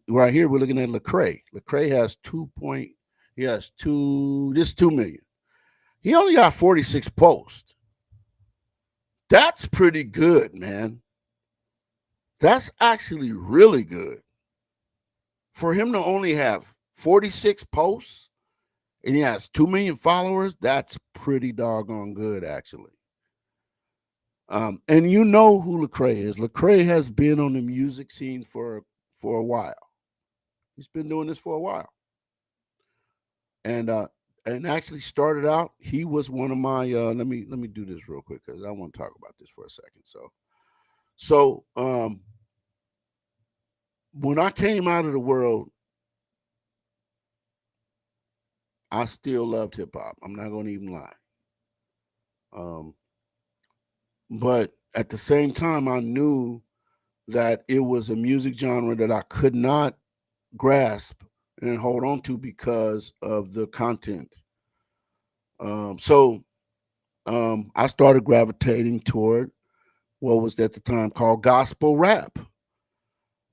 right here we're looking at Lecrae. Lecrae has just 2 million. He only got 46 posts. That's pretty good, man. That's actually really good. For him to only have 46 posts and he has 2 million followers, that's pretty doggone good, actually. And you know who Lecrae is. Lecrae has been on the music scene for a while. He's been doing this for a while. And actually started out, he was one of my let me do this real quick because I want to talk about this for a second. So when I came out of the world, I still loved hip hop. I'm not gonna even lie. Um, but at the same time, I knew that it was a music genre that I could not grasp and hold on to because of the content. So I started gravitating toward what was at the time called gospel rap.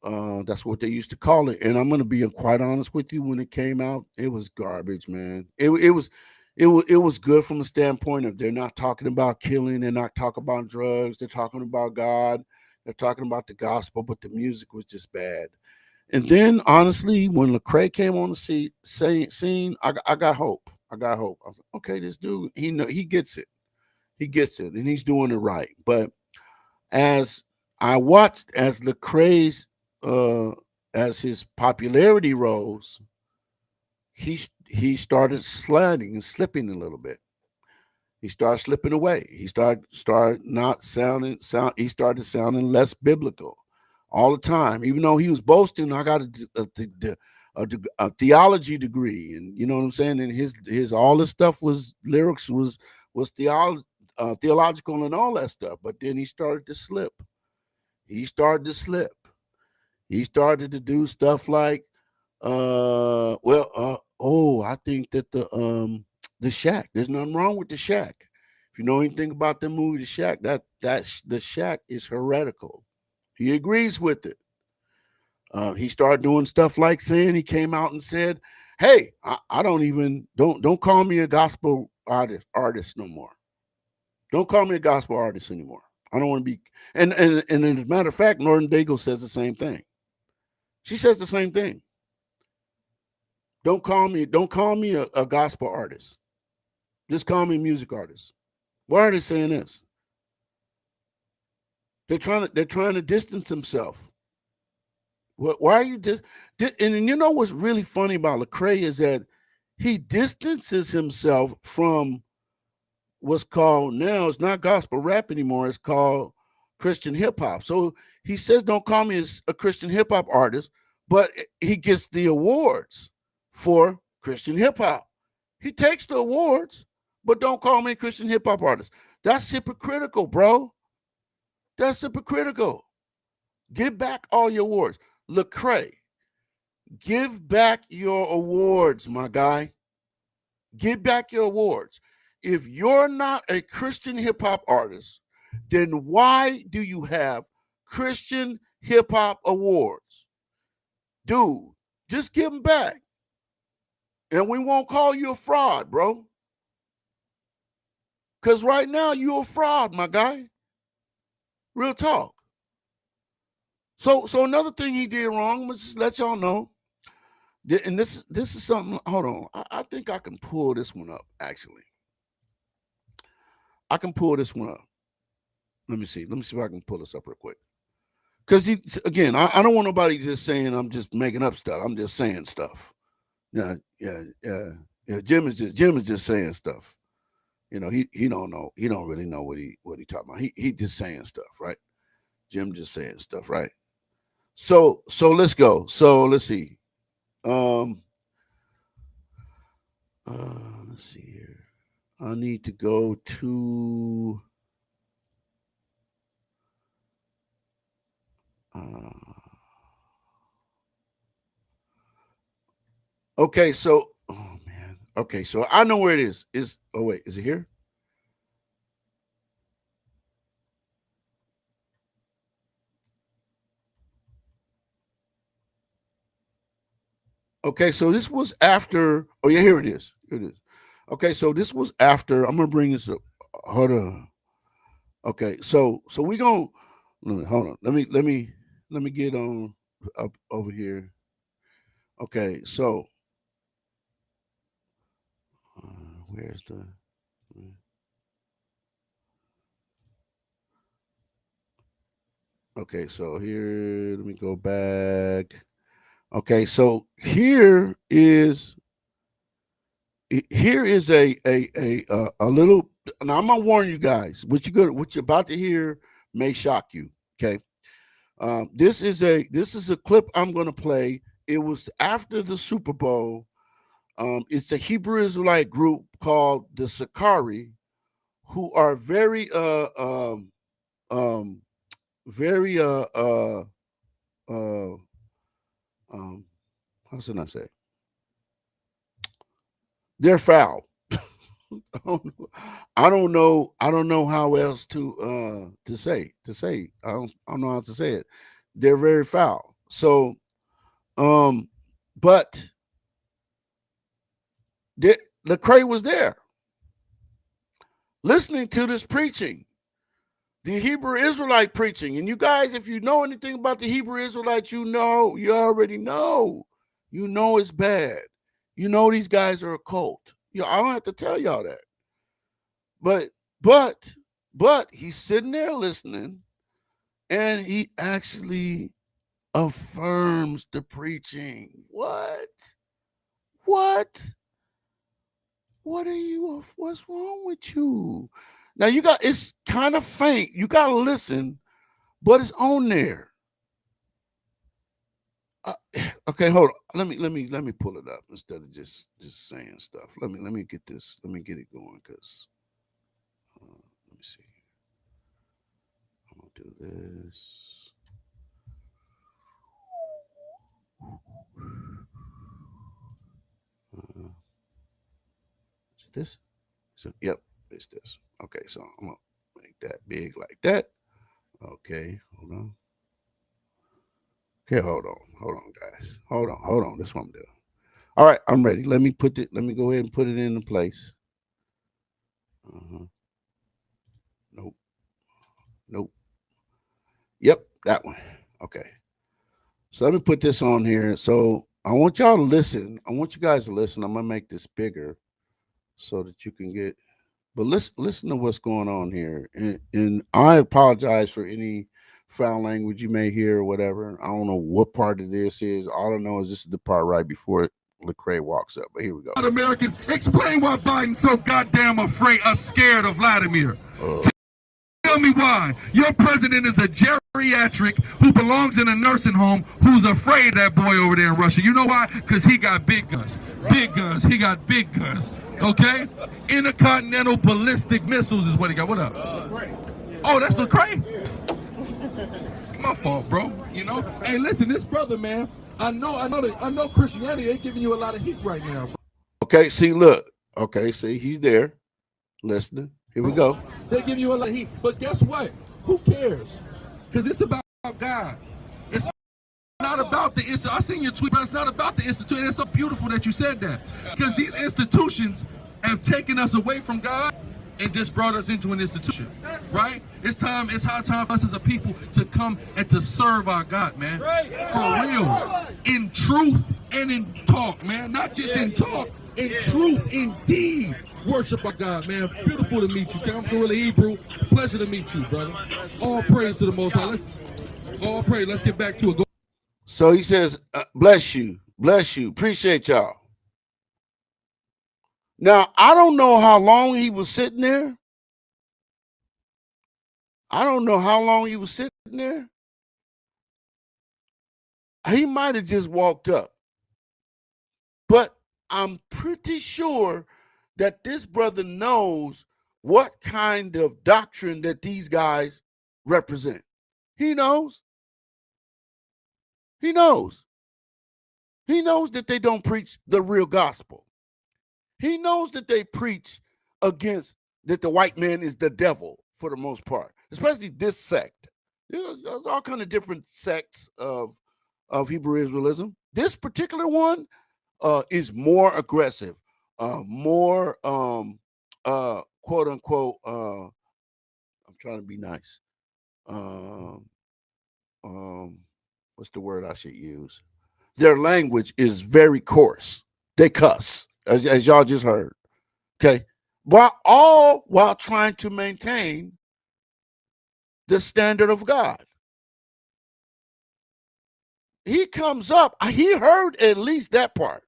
That's what they used to call it. And I'm going to be quite honest with you. When it came out, it was garbage, man. It was good from a standpoint of they're not talking about killing, they're not talking about drugs, they're talking about God, they're talking about the gospel, but the music was just bad. And then, honestly, when Lecrae came on the scene, I got hope. I got hope. I was like, okay, this dude, he gets it. He gets it, and he's doing it right. But as I watched as Lecrae's uh, as his popularity rose, he started sliding and slipping a little bit. He started slipping away. He started not sounding sound. He started sounding less biblical all the time. Even though he was boasting, I got a theology degree, and you know what I'm saying. And his all this stuff was lyrics was theological and all that stuff. But then he started to slip. He started to slip. He started to do stuff like, I think that the Shack. There's nothing wrong with the Shack. If you know anything about the movie The Shack, that's the Shack is heretical. He agrees with it. He started doing stuff like saying he came out and said, "Hey, I don't call me a gospel artist no more. Don't call me a gospel artist anymore. I don't want to be." And as a matter of fact, Northern Dago says the same thing. She says the same thing. Don't call me a gospel artist. Just call me a music artist. Why are they saying this? They're trying to distance themselves. Why are you and you know what's really funny about Lecrae is that he distances himself from what's called now, it's not gospel rap anymore, it's called Christian hip hop. So he says don't call me a Christian hip hop artist, but he gets the awards for Christian hip hop. He takes the awards, but don't call me a Christian hip hop artist. That's hypocritical, bro. That's hypocritical. Give back all your awards. Lecrae, give back your awards, my guy. Give back your awards. If you're not a Christian hip hop artist, then why do you have Christian hip hop awards? Dude, just give them back. And we won't call you a fraud, bro. Because right now you're a fraud, my guy. Real talk. So another thing he did wrong, I'm just let y'all know. And this is something. Hold on, I think I can pull this one up. Actually, I can pull this one up. Let me see. Let me see if I can pull this up real quick. Because again, I don't want nobody just saying I'm just making up stuff. I'm just saying stuff. Yeah. Jim is just saying stuff. You know, he don't know. He don't really know what he talking about. He just saying stuff, right? Jim just saying stuff, right? So let's go. So let's see. Um, let's see here. I need to go to. Uh, okay, so oh man. Okay, so I know where it is. Is it here? Okay, so this was after. Oh yeah, here it is. Here it is. Okay, so this was after. I'm gonna bring this up. Hold on. Okay, so we gonna hold on. Let me get on up over here. Okay, so where's the? Okay, so here, let me go back. Okay, so here is a little. Now I'm gonna warn you guys. What you're about to hear may shock you. Okay, this is a clip I'm gonna play. It was after the Super Bowl. It's a Hebrew Israelite group called the Sakari, who are very how should I say? They're foul. I don't know. I don't know how else to say. I don't know how to say it. They're very foul. So, but Lecrae was there, listening to this preaching, the Hebrew Israelite preaching. And you guys, if you know anything about the Hebrew Israelites, you already know. You know it's bad. You know these guys are a cult. I don't have to tell y'all that. But he's sitting there listening, and he actually affirms the preaching. What? What's wrong with you? Now it's kind of faint. You got to listen, but it's on there. Okay, hold on. Let me pull it up instead of just saying stuff. Let me get this. Let me get it going because let me see. I'm gonna do this. Is this? So yep, it's this. Okay, so I'm gonna make that big like that. Okay, hold on. Okay, hold on, guys. Hold on. This is what I'm doing. All right, I'm ready. Let me go ahead and put it into place. Nope. Yep, that one. Okay. So let me put this on here. So I want y'all to listen. I want you guys to listen. I'm gonna make this bigger so that you can get. But listen to what's going on here. And I apologize for any foul language you may hear or whatever. I don't know what part of this is. All I know is this is the part right before Lecrae walks up. But here we go. Americans, explain why Biden's so goddamn scared of Vladimir. Tell me why. Your president is a geriatric who belongs in a nursing home who's afraid of that boy over there in Russia. You know why? Because he got big guns. Big guns. He got big guns. Okay? Intercontinental ballistic missiles is what he got. What up? Oh, that's Lecrae? My fault, bro. You know? Hey, listen, this brother, man, I know Christianity ain't giving you a lot of heat right now. Okay, see, look. Okay, see, he's there listening. Here we go. They give you a lot of heat, but guess what? Who cares? Because it's about God. It's not about the institution. I seen your tweet, but it's not about the institution. It's so beautiful that you said that. Because these institutions have taken us away from God and just brought us into an institution, right? It's high time for us as a people to come and to serve our God, man. For real. In truth and in talk, man. Not just in talk, in truth, in deed. Worship our God, man. Beautiful to meet you. I'm Gorilla Hebrew. Pleasure to meet you, brother. All praise to the Most High. All praise. Let's get back to it. So he says, bless you. Appreciate y'all. Now, I don't know how long he was sitting there. He might have just walked up. But I'm pretty sure that this brother knows what kind of doctrine that these guys represent. He knows. He knows that they don't preach the real gospel. He knows that they preach against that the white man is the devil for the most part, especially this sect. There's all kind of different sects of Hebrew Israelism. This particular one, is more aggressive, more quote unquote. I'm trying to be nice. What's the word I should use? Their language is very coarse. They cuss, as y'all just heard. Okay, while trying to maintain the standard of God. He comes up. He heard at least that part.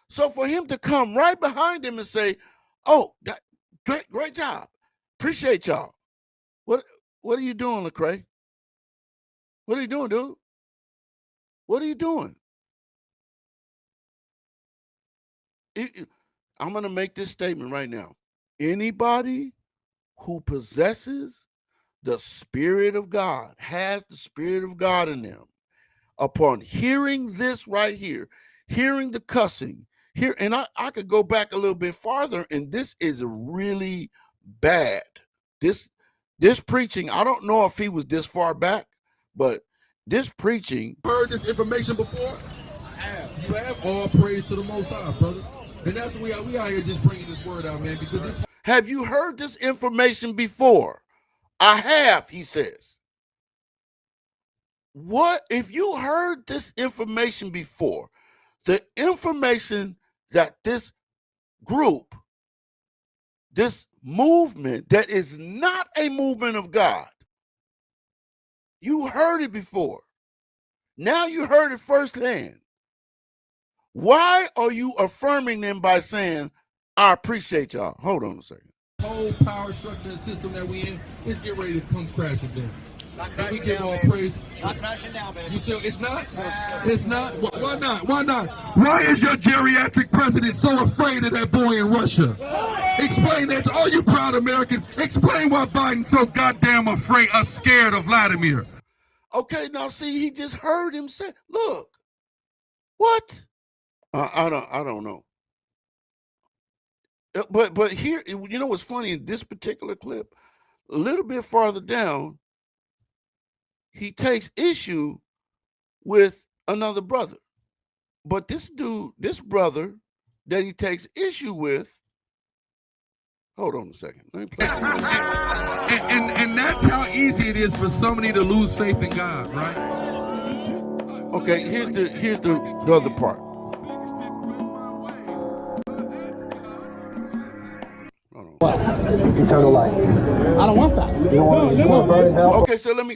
So for him to come right behind him and say, "Oh, great job, appreciate y'all." What are you doing, Lecrae? What are you doing, dude? What are you doing? I'm going to make this statement right now. Anybody who possesses the Spirit of God, has the Spirit of God in them, upon hearing this right here, hearing the cussing, here, and I could go back a little bit farther, and this is really bad. This preaching, I don't know if he was this far back, but this preaching. Heard this information before? I have. You have? All praise to the Most High, brother. And that's what we out here just bringing this word out, man, because this. Have you heard this information before? I have, he says. What if you heard this information before? The information that this group, this movement that is not a movement of God, you heard it before. Now you heard it firsthand. Why are you affirming them by saying, I appreciate y'all? Hold on a second. Whole power structure and system that we in is get ready to come crashing down. And we give all praise. Not crashing down, man. You say it's not? It's not? Why not? Why not? Why is your geriatric president so afraid of that boy in Russia? Explain that to all you proud Americans. Explain why Biden's so goddamn afraid, scared of Vladimir. Okay, now see, he just heard him say, look, what? I don't know. But here, you know what's funny in this particular clip? A little bit farther down, he takes issue with another brother. But this brother that he takes issue with, hold on a second. Let me play and that's how easy it is for somebody to lose faith in God, right? Okay, here's the other part. Eternal life. I don't want that. You don't want to burn in hell. Okay, so let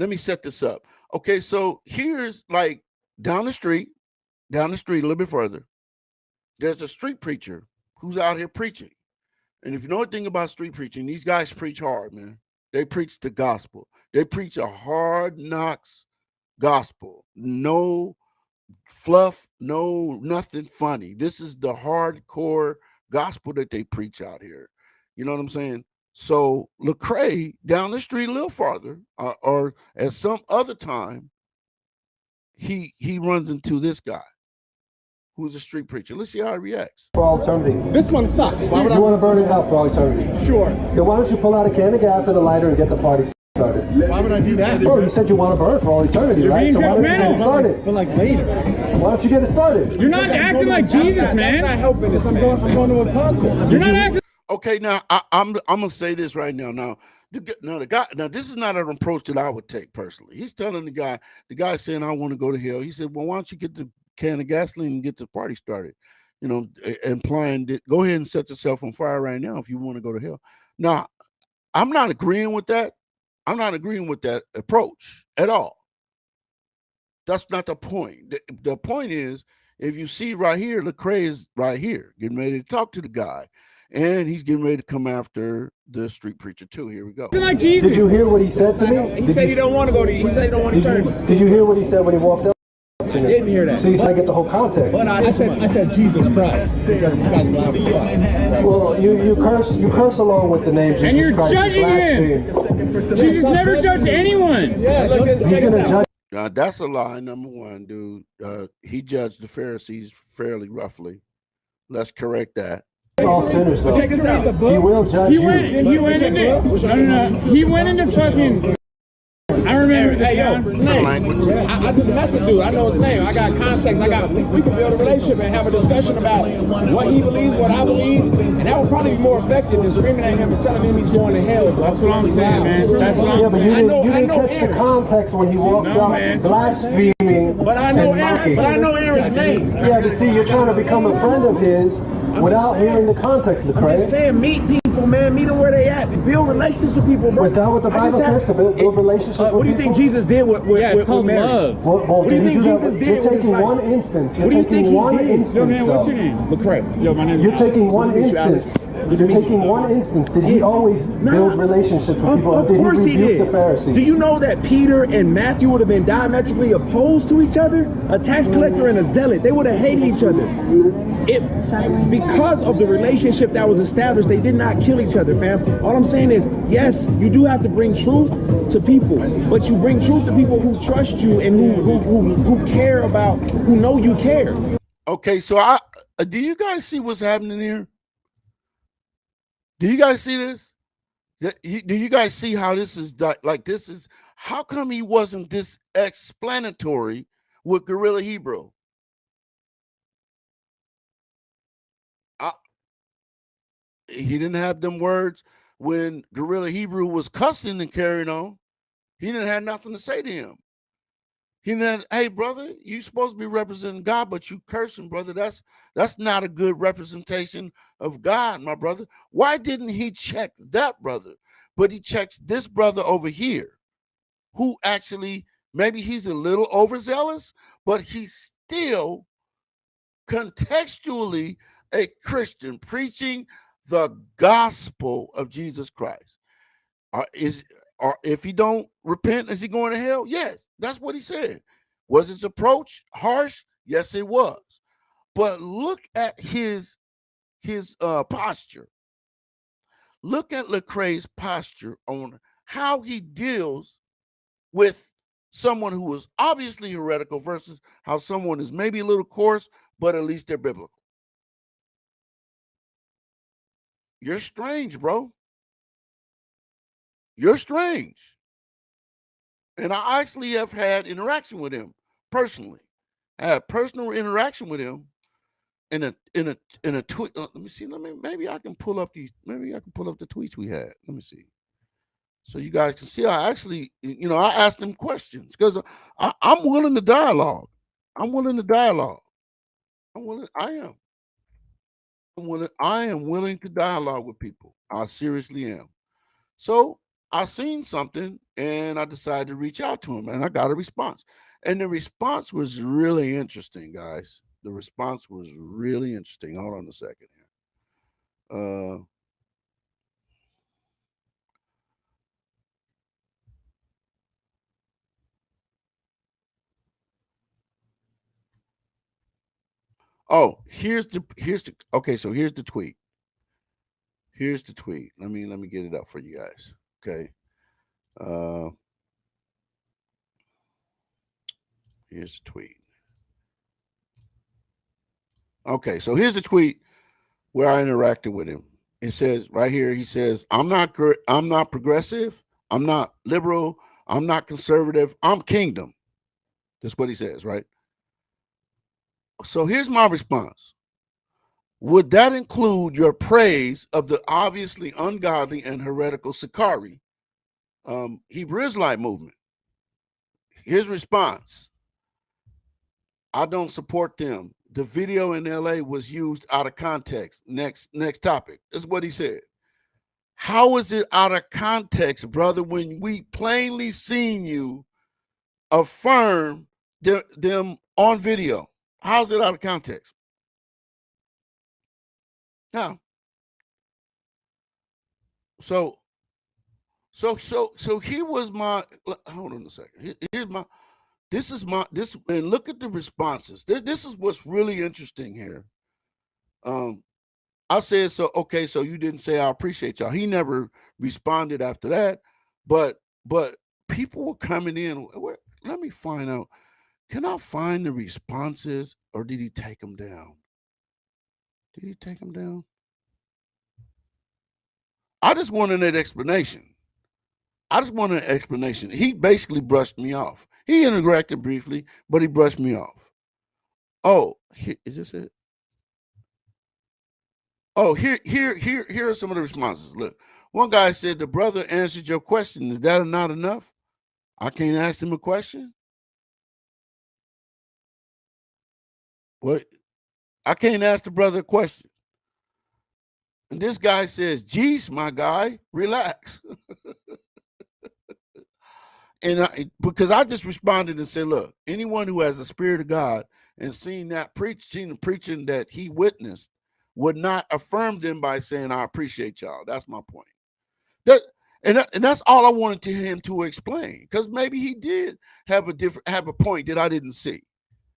me set this up. Okay, so here's like down the street a little bit further. There's a street preacher who's out here preaching. And if you know anything about street preaching, these guys preach hard, man. They preach the gospel. They preach a hard knocks gospel. No fluff, no nothing funny. This is the hardcore gospel that they preach out here. You know what I'm saying? So Lecrae down the street a little farther, or at some other time, he runs into this guy who's a street preacher. Let's see how he reacts. For all eternity. This one sucks. Why would you want to burn in hell for all eternity? Sure. Then why don't you pull out a can of gas and a lighter and get the party started? Why would I do that? Bro, you said you want to burn for all eternity, You're right? being So why don't you get it started? But like later. Why don't you get it started? You're not acting like Jesus, man. That's not helping this, man. I'm going to a concert. You're not acting. Okay, now I'm gonna say this right now. Now the guy. Now this is not an approach that I would take personally. He's telling the guy saying, "I want to go to hell." He said, "Well, why don't you get the can of gasoline and get the party started?" You know, implying that go ahead and set yourself on fire right now if you want to go to hell. Now, I'm not agreeing with that. I'm not agreeing with that approach at all. That's not the point. The point is, if you see right here, Lecrae is right here, getting ready to talk to the guy. And he's getting ready to come after the street preacher too. Here we go. Like Jesus. Did you hear what he said to me? He said he don't want to go to. He said he don't want to turn. Did you hear what he said when he walked up? I didn't hear that. See, so I get the whole context. But I said Jesus Christ. Because you guys loud as fuck. Well, you curse along with the name Jesus And you're Christ. judging him. Jesus never judged anyone. Yeah, look at he's gonna judge. That's a lie, number one, dude. He judged the Pharisees fairly roughly. Let's correct that. All sinners, though. Check this out. He will judge you. He went into fucking. I remember the Hey, yo, time. name. language. I just met the dude. I know his name. I got context. We can build a relationship and have a discussion about what he believes, what I believe, and that would probably be more effective than screaming at him and telling him he's going to hell. That's what I'm saying, man. That's what Yeah, I'm but saying. you didn't catch Aaron. the context when he walked No, up man. blaspheming. But I know and Aaron. mocking. But I know Aaron's name. Yeah, but see, you're trying to become a friend of his without hearing the context, I'm just Lecrae. saying, meet people, man. Meet them where they at. Build relationships with people, bro. Was that what the Bible says, to build relationships with What do you think people? Jesus did with Yeah, it's with called Mary? love. Well, What do you did he think do that Jesus with- did You're with his taking life? one instance. You're What do you taking think he one did? Yo, instance, man, what's though. your name? Lecrae. Yo, my name is You're taking one Good to meet you, instance. Alex. You're taking one instance. Did he always build relationships with people? Or Of did course he he rebuke did. the Pharisees? Do you know that Peter and Matthew would have been diametrically opposed to each other? A tax collector and a zealot. They would have hated each other. Because of the relationship that was established, they did not kill each other, fam. All I'm saying is, yes, you do have to bring truth to people, but you bring truth to people who trust you and who care about, who know you care. Okay, so do you guys see what's happening here? Do you guys see this? Do you guys see how this is like? This is how come he wasn't this explanatory with Guerrilla Hebrew? He didn't have them words when Guerrilla Hebrew was cussing and carrying on. He didn't have nothing to say to him. He didn't. Hey, brother, you supposed to be representing God, but you cursing, brother. That's not a good representation of God, my brother. Why didn't he check that brother? But he checks this brother over here, who actually maybe he's a little overzealous, but he's still contextually a Christian preaching the gospel of Jesus Christ. Or if he don't repent, is he going to hell? Yes, that's what he said. Was his approach harsh? Yes, it was. But look at his posture. Look at Lecrae's posture on how he deals with someone who is obviously heretical versus how someone is maybe a little coarse, but at least they're biblical. You're strange, bro. You're strange. And I actually have had interaction with him personally. I had personal interaction with him in a tweet. Let me see. Maybe I can pull up the tweets we had. Let me see. So you guys can see I actually, I asked him questions because I'm willing to dialogue. I'm willing to dialogue. I am. I am willing to dialogue with people. I seriously am. So I seen something and I decided to reach out to him and I got a response. And the response was really interesting, guys. The response was really interesting. Hold on a second here. Here's the okay, so here's the tweet. Here's the tweet. Let me get it up for you guys. Okay. Here's the tweet. Okay, so here's the tweet where I interacted with him. It says right here, he says, I'm not progressive, I'm not liberal, I'm not conservative, I'm kingdom. That's what he says, right? So here's my response. Would that include your praise of the obviously ungodly and heretical Sakari Hebrew Israelite movement? His response, I don't support them. The video in LA was used out of context. Next topic. That's what he said. How is it out of context, brother, when we plainly seen you affirm them on video? How's it out of context? How? So here was my, hold on a second. Here's my, and look at the responses. This is what's really interesting here. I said, so, okay, so you didn't say I appreciate y'all. He never responded after that, but people were coming in. Let me find out. Can I find the responses or did he take them down? Did he take them down? I just wanted an explanation. I just want an explanation. He basically brushed me off. He interacted briefly, but he brushed me off. Oh, is this it? Oh, here are some of the responses. Look, one guy said, the brother answered your question. Is that not enough? I can't ask him a question? What? I can't ask the brother a question. And this guy says, geez, my guy, relax. And because I just responded and said, look, anyone who has the Spirit of God and seen the preaching that he witnessed would not affirm them by saying, I appreciate y'all. That's my point. And that's all I wanted him to explain, because maybe he did have a point that I didn't see.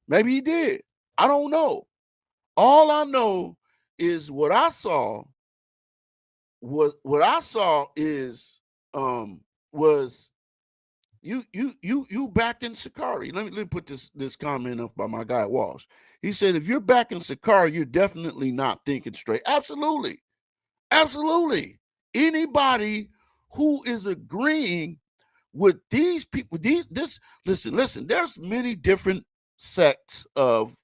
Maybe he did. I don't know. All I know is what I saw. What I saw is was you back in Sakari. Let me put this comment up by my guy Walsh. He said, if you're back in Sakari, you're definitely not thinking straight. Absolutely. Absolutely. Anybody who is agreeing with these people, listen, there's many different sects of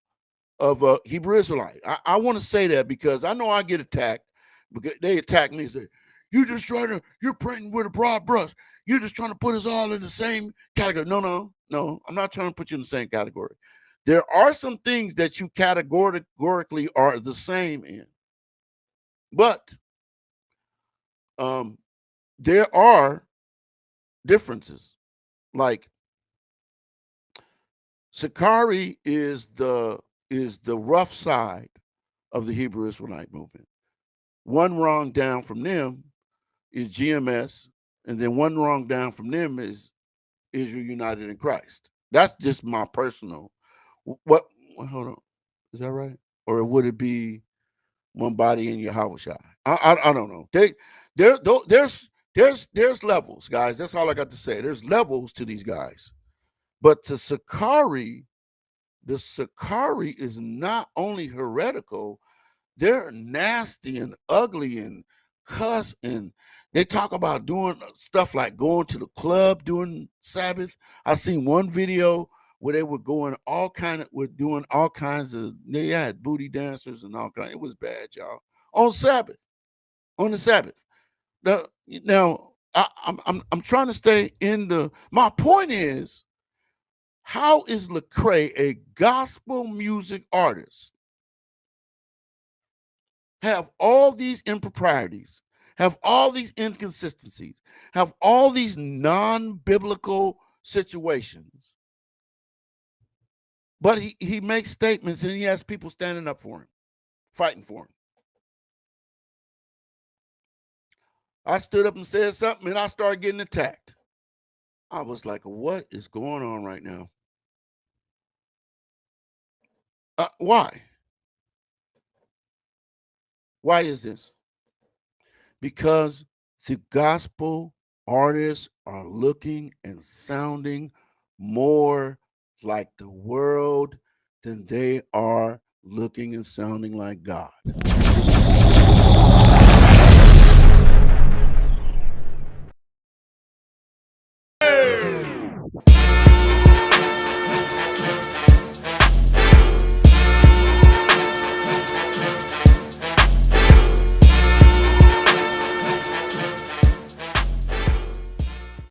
Hebrew Israelite. I want to say that because I know I get attacked, because they attack me and say, you're painting with a broad brush. You're just trying to put us all in the same category. No, I'm not trying to put you in the same category. There are some things that you categorically are the same in. But there are differences. Like Sakari is the rough side of the Hebrew Israelite movement. One rung down from them is GMS, and then one rung down from them is Israel United in Christ. That's just my personal. Hold on, is that right? Or would it be one body in Yahweh Shai? I don't know. There's levels, guys. That's all I got to say. There's levels to these guys. But to Sakari, the Sakari is not only heretical, they're nasty and ugly and cuss, and they talk about doing stuff like going to the club during Sabbath. I seen one video where they were doing all kinds of, they had booty dancers and all kinds. It was bad, y'all. On the Sabbath. Now I'm trying to stay in my point is, how is Lecrae, a gospel music artist, have all these improprieties, have all these inconsistencies, have all these non-biblical situations, but he makes statements and he has people standing up for him, fighting for him? I stood up and said something and I started getting attacked. I was like, what is going on right now? Why? Why is this? Because the gospel artists are looking and sounding more like the world than they are looking and sounding like God.